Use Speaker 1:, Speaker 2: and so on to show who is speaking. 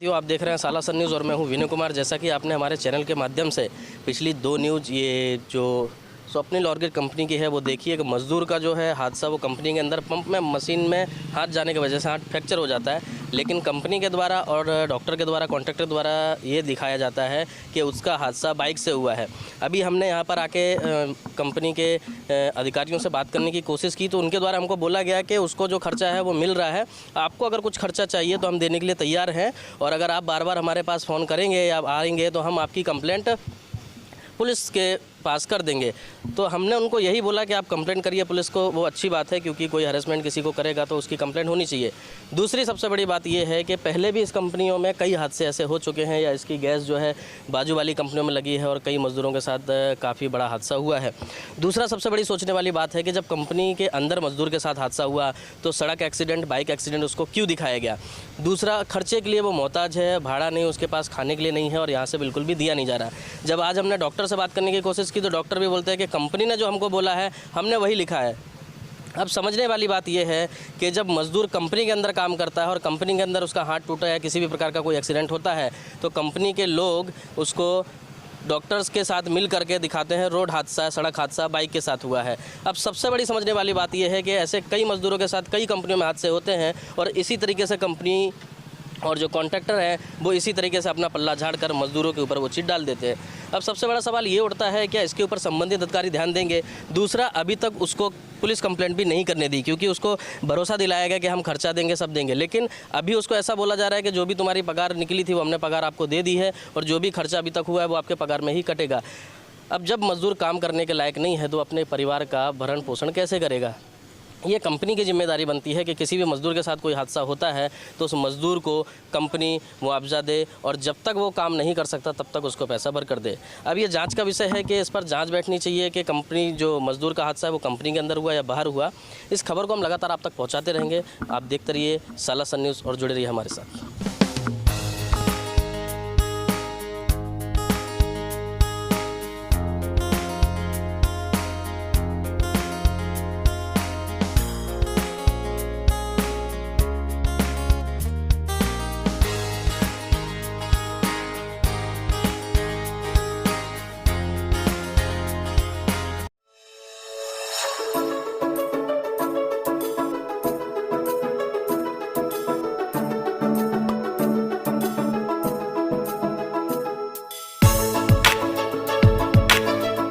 Speaker 1: आप देख रहे हैं साला सन न्यूज़ और मैं हूं विनय कुमार। जैसा कि आपने हमारे चैनल के माध्यम से पिछली 2 न्यूज़ ये जो स्वप्निल ऑर्किड कंपनी की है वो देखिए कि मज़दूर का जो है हादसा वो कंपनी के अंदर पंप में मशीन में हाथ जाने की वजह से हाथ फ्रैक्चर हो जाता है, लेकिन कंपनी के द्वारा और डॉक्टर के द्वारा कॉन्ट्रैक्टर द्वारा ये दिखाया जाता है कि उसका हादसा बाइक से हुआ है। अभी हमने यहाँ पर आके कंपनी के अधिकारियों से बात करने की कोशिश की तो उनके द्वारा हमको बोला गया कि उसको जो खर्चा है वो मिल रहा है, आपको अगर कुछ खर्चा चाहिए तो हम देने के लिए तैयार हैं, और अगर आप बार बार हमारे पास फ़ोन करेंगे या आएंगे तो हम आपकी कंप्लेंट पुलिस के पास कर देंगे। तो हमने उनको यही बोला कि आप कंप्लेंट करिए पुलिस को, वो अच्छी बात है क्योंकि कोई हरेसमेंट किसी को करेगा तो उसकी कंप्लेंट होनी चाहिए। दूसरी सबसे बड़ी बात यह है कि पहले भी इस कंपनियों में कई हादसे ऐसे हो चुके हैं या इसकी गैस जो है बाजू वाली कंपनियों में लगी है और कई मज़दूरों के साथ काफ़ी बड़ा हादसा हुआ है। दूसरा सबसे बड़ी सोचने वाली बात है कि जब कंपनी के अंदर मज़दूर के साथ हादसा हुआ तो सड़क एक्सीडेंट, बाइक एक्सीडेंट उसको क्यों दिखाया गया। दूसरा, खर्चे के लिए वो मोहताज है, भाड़ा नहीं उसके पास, खाने के लिए नहीं है और यहाँ से बिल्कुल भी दिया नहीं जा रहा। जब आज हमने डॉक्टर से बात करने की कोशिश की तो डॉक्टर भी बोलते हैं कि कंपनी ने जो हमको बोला है हमने वही लिखा है। अब समझने वाली बात यह है कि जब मज़दूर कंपनी के अंदर काम करता है और कंपनी के अंदर उसका हाथ टूटा है, किसी भी प्रकार का कोई एक्सीडेंट होता है तो कंपनी के लोग उसको डॉक्टर्स के साथ मिल करके दिखाते हैं रोड हादसा, सड़क हादसा बाइक के साथ हुआ है। अब सबसे बड़ी समझने वाली बात यह है कि ऐसे कई मज़दूरों के साथ कई कंपनियों में हादसे होते हैं और इसी तरीके से कंपनी और जो कॉन्ट्रैक्टर है वो इसी तरीके से अपना पल्ला झाड़ कर मज़दूरों के ऊपर वो चीज़ डाल देते हैं। अब सबसे बड़ा सवाल ये उठता है क्या इसके ऊपर संबंधित अधिकारी ध्यान देंगे। दूसरा, अभी तक उसको पुलिस कंप्लेंट भी नहीं करने दी क्योंकि उसको भरोसा दिलाया गया कि हम खर्चा देंगे, सब देंगे, लेकिन अभी उसको ऐसा बोला जा रहा है कि जो भी तुम्हारी पगार निकली थी वो हमने पगार आपको दे दी है और जो भी खर्चा अभी तक हुआ है वो आपके पगार में ही कटेगा। अब जब मज़दूर काम करने के लायक नहीं है तो अपने परिवार का भरण पोषण कैसे करेगा। ये कंपनी की जिम्मेदारी बनती है कि किसी भी मज़दूर के साथ कोई हादसा होता है तो उस मज़दूर को कंपनी मुआवजा दे और जब तक वो काम नहीं कर सकता तब तक उसको पैसा भर कर दे। अब ये जांच का विषय है कि इस पर जांच बैठनी चाहिए कि कंपनी जो मज़दूर का हादसा है वो कंपनी के अंदर हुआ या बाहर हुआ। इस खबर को हम लगातार आप तक पहुँचाते रहेंगे। आप देखते रहिए साला सन न्यूज़ और जुड़े रहिए हमारे साथ।